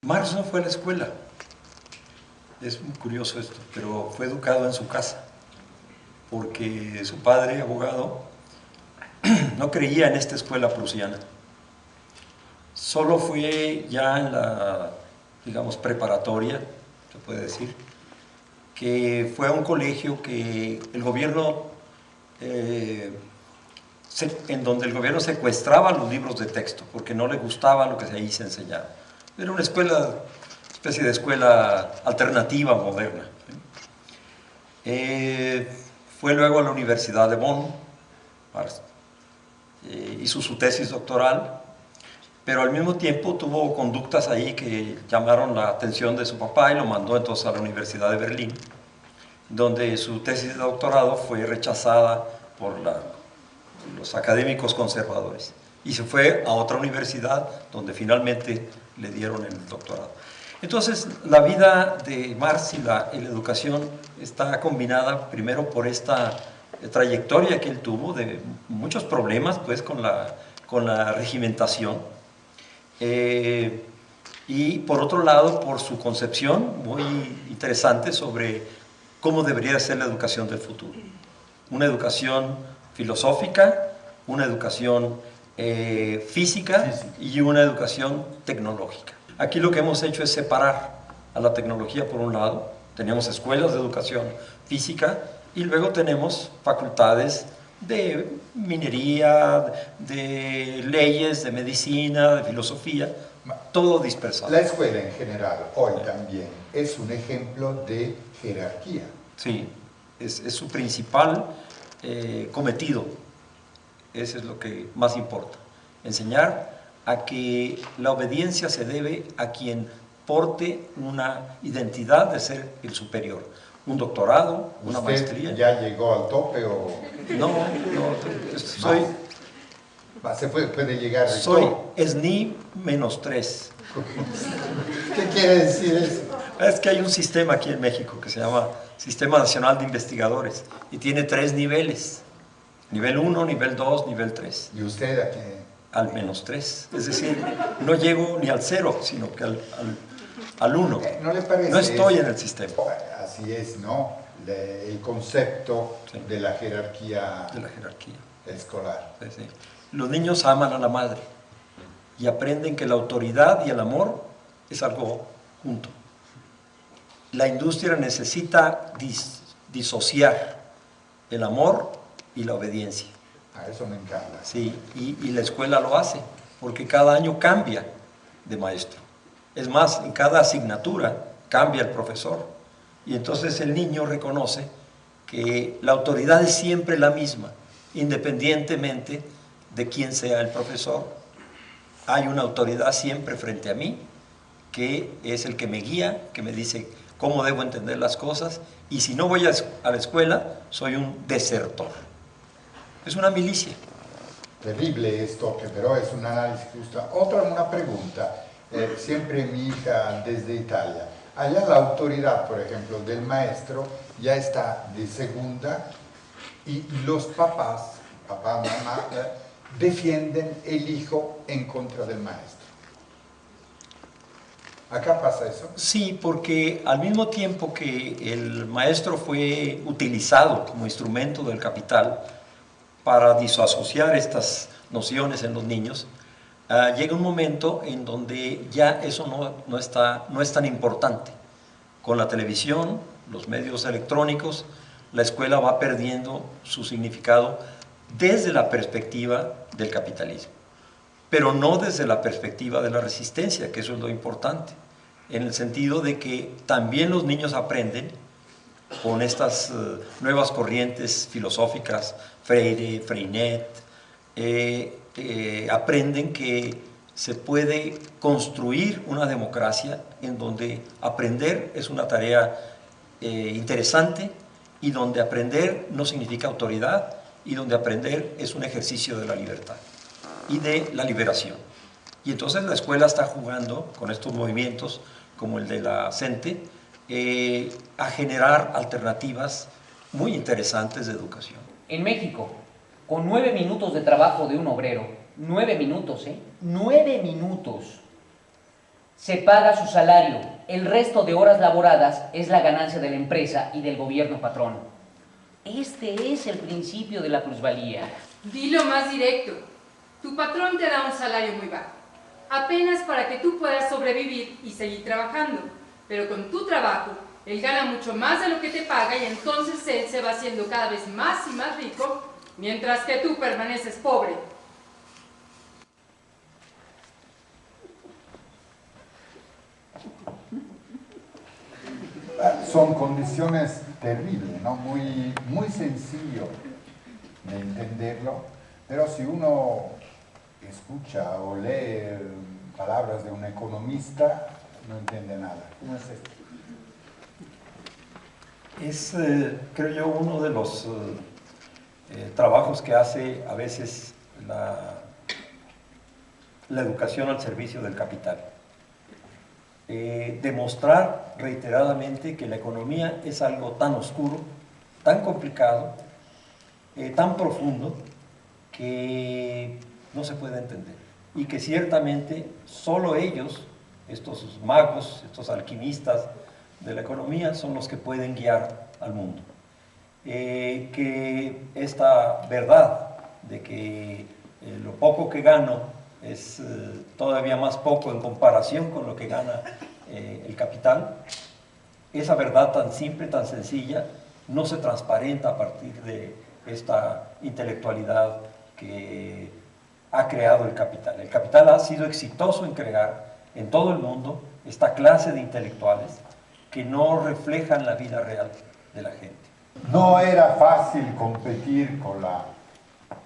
Marx no fue a la escuela, es muy curioso esto, pero fue educado en su casa, porque su padre, abogado, no creía en esta escuela prusiana. Solo fue ya en la, digamos, preparatoria, se puede decir, que fue a un colegio que el gobierno, en donde el gobierno secuestraba los libros de texto, porque no le gustaba lo que ahí se enseñaba. Era una escuela, especie de escuela alternativa, moderna. Fue luego a la Universidad de Bonn, hizo su tesis doctoral, pero al mismo tiempo tuvo conductas ahí que llamaron la atención de su papá y lo mandó entonces a la Universidad de Berlín, donde su tesis de doctorado fue rechazada por los académicos conservadores y se fue a otra universidad donde finalmente le dieron el doctorado. Entonces, la vida de Marx y la educación está combinada primero por esta trayectoria que él tuvo de muchos problemas pues, con la regimentación, y por otro lado por su concepción muy interesante sobre cómo debería ser la educación del futuro. Una educación filosófica, una educación física y una educación tecnológica. Aquí lo que hemos hecho es separar a la tecnología por un lado, tenemos escuelas de educación física y luego tenemos facultades de minería, de leyes, de medicina, de filosofía, todo dispersado. La escuela en general, hoy también, es un ejemplo de jerarquía. Sí, es su principal cometido, eso es lo que más importa, enseñar a que la obediencia se debe a quien porte una identidad de ser el superior. Un doctorado, una maestría. ¿Ya llegó al tope o...? No, soy... ¿Se puede llegar al tope? Soy SNI -3. ¿Qué quiere decir eso? Es que hay un sistema aquí en México que se llama Sistema Nacional de Investigadores y tiene 3 niveles. Nivel 1, nivel 2, nivel 3. ¿Y usted a qué? Al -3. Es decir, no llego ni al 0, sino que al 1. ¿No le parece? No estoy en el sistema. Así es, ¿no? El concepto de la jerarquía, escolar. Sí, sí. Los niños aman a la madre y aprenden que la autoridad y el amor es algo junto. La industria necesita disociar el amor y la obediencia. A eso me encanta. Sí, y la escuela lo hace, porque cada año cambia de maestro. Es más, en cada asignatura cambia el profesor. Y entonces el niño reconoce que la autoridad es siempre la misma, independientemente de quién sea el profesor. Hay una autoridad siempre frente a mí, que es el que me guía, que me dice cómo debo entender las cosas, y si no voy a la escuela, soy un desertor. Es una milicia. Terrible esto, pero es un análisis justo. Una pregunta, siempre mi hija desde Italia. Allá la autoridad, por ejemplo, del maestro ya está de segunda y los papá, mamá, defienden el hijo en contra del maestro. ¿Acá pasa eso? Sí, porque al mismo tiempo que el maestro fue utilizado como instrumento del capital para disasociar estas nociones en los niños, llega un momento en donde ya eso no es tan importante. Con la televisión, los medios electrónicos, la escuela va perdiendo su significado desde la perspectiva del capitalismo, pero no desde la perspectiva de la resistencia, que eso es lo importante, en el sentido de que también los niños aprenden con estas nuevas corrientes filosóficas, Freire, Freinet, aprenden que se puede construir una democracia en donde aprender es una tarea interesante y donde aprender no significa autoridad y donde aprender es un ejercicio de la libertad y de la liberación. Y entonces la escuela está jugando con estos movimientos como el de la CENTE a generar alternativas muy interesantes de educación. En México, con 9 minutos de trabajo de un obrero, 9 minutos, 9 minutos, Se paga su salario. El resto de horas laboradas es la ganancia de la empresa y del gobierno patrón. Este es el principio de la plusvalía. Dilo más directo. Tu patrón te da un salario muy bajo, apenas para que tú puedas sobrevivir y seguir trabajando. Pero con tu trabajo, él gana mucho más de lo que te paga y entonces él se va haciendo cada vez más y más rico, mientras que tú permaneces pobre. Son condiciones terribles, ¿no? Muy sencillo de entenderlo, pero si uno escucha o lee palabras de un economista, no entiende nada. ¿Cómo es esto? Es, creo yo, uno de los trabajos que hace a veces la educación al servicio del capital. Demostrar reiteradamente que la economía es algo tan oscuro, tan complicado, tan profundo, que no se puede entender. Y que ciertamente solo ellos, estos magos, estos alquimistas de la economía, son los que pueden guiar al mundo. Que esta verdad de que lo poco que gano es todavía más poco en comparación con lo que gana el capital, esa verdad tan simple, tan sencilla, no se transparenta a partir de esta intelectualidad que ha creado el capital. El capital ha sido exitoso en crear en todo el mundo esta clase de intelectuales que no reflejan la vida real de la gente. No era fácil competir con la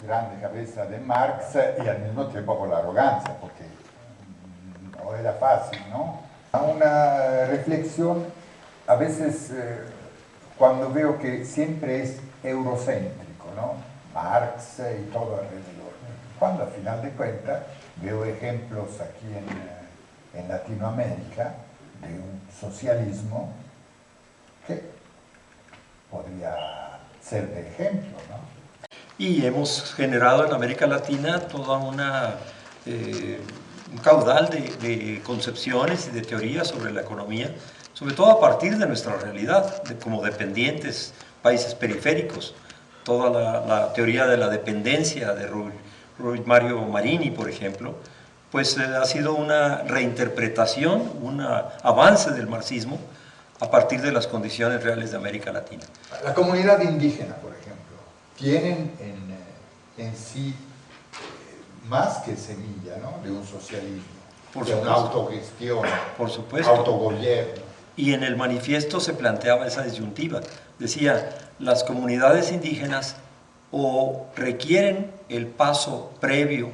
grande cabeza de Marx y al mismo tiempo con la arrogancia, porque no era fácil, ¿no? Una reflexión, a veces cuando veo que siempre es eurocéntrico, ¿no? Marx y todo alrededor. Cuando al final de cuentas veo ejemplos aquí en Latinoamérica de un socialismo que podría ser de ejemplo, ¿no? Y hemos generado en América Latina toda un caudal de concepciones y de teorías sobre la economía, sobre todo a partir de nuestra realidad, como dependientes, países periféricos. Toda la teoría de la dependencia de Rui Mario Marini, por ejemplo, pues ha sido una reinterpretación, un avance del marxismo a partir de las condiciones reales de América Latina. La comunidad indígena, por ejemplo, tienen en sí más que semilla, ¿no?, de un socialismo, de una autogestión, por supuesto, autogobierno. Y en el manifiesto se planteaba esa disyuntiva. Decía, las comunidades indígenas o requieren el paso previo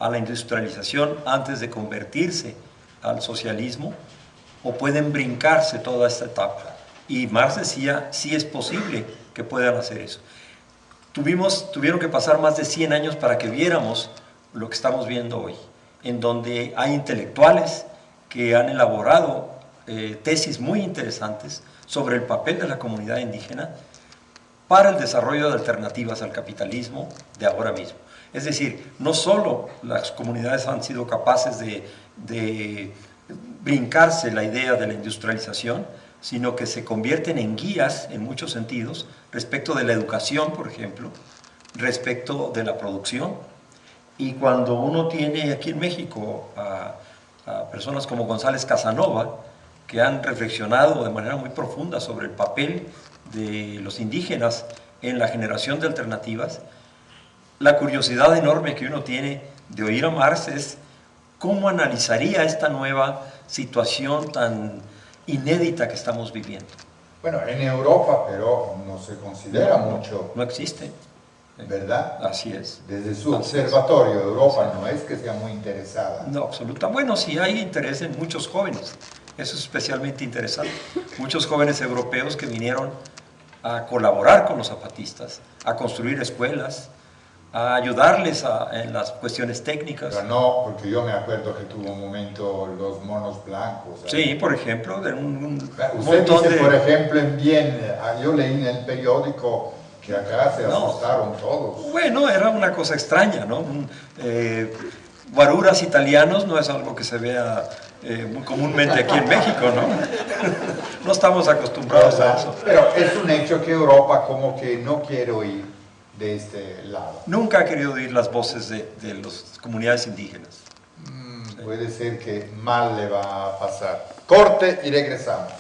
a la industrialización antes de convertirse al socialismo, o pueden brincarse toda esta etapa. Y Marx decía, sí es posible que puedan hacer eso. Tuvieron que pasar más de 100 años para que viéramos lo que estamos viendo hoy, en donde hay intelectuales que han elaborado tesis muy interesantes sobre el papel de la comunidad indígena para el desarrollo de alternativas al capitalismo de ahora mismo. Es decir, no solo las comunidades han sido capaces de brincarse la idea de la industrialización, sino que se convierten en guías en muchos sentidos respecto de la educación, por ejemplo, respecto de la producción. Y cuando uno tiene aquí en México a personas como González Casanova, que han reflexionado de manera muy profunda sobre el papel de los indígenas en la generación de alternativas, la curiosidad enorme que uno tiene de oír a Marx es cómo analizaría esta nueva situación tan inédita que estamos viviendo. Bueno, en Europa, pero no se considera mucho. No existe. ¿Verdad? Así es. Desde su observatorio, Europa no es que sea muy interesada. No, absoluta. Bueno, sí hay interés en muchos jóvenes. Eso es especialmente interesante. Muchos jóvenes europeos que vinieron a colaborar con los zapatistas, a construir escuelas, a ayudarles en las cuestiones técnicas. Pero no, porque yo me acuerdo que tuvo un momento los monos blancos. Sí, por ejemplo, de un usted montón dice, de... por ejemplo, en Viena, yo leí en el periódico que acá se asustaron todos. Bueno, era una cosa extraña, ¿no? guaruras italianos no es algo que se vea muy comúnmente aquí en México, ¿no? No estamos acostumbrados a eso. Pero es un hecho que Europa como que no quiere oír de este lado. Nunca ha querido oír las voces de las comunidades indígenas. Puede ser que mal le va a pasar. Corte y regresamos.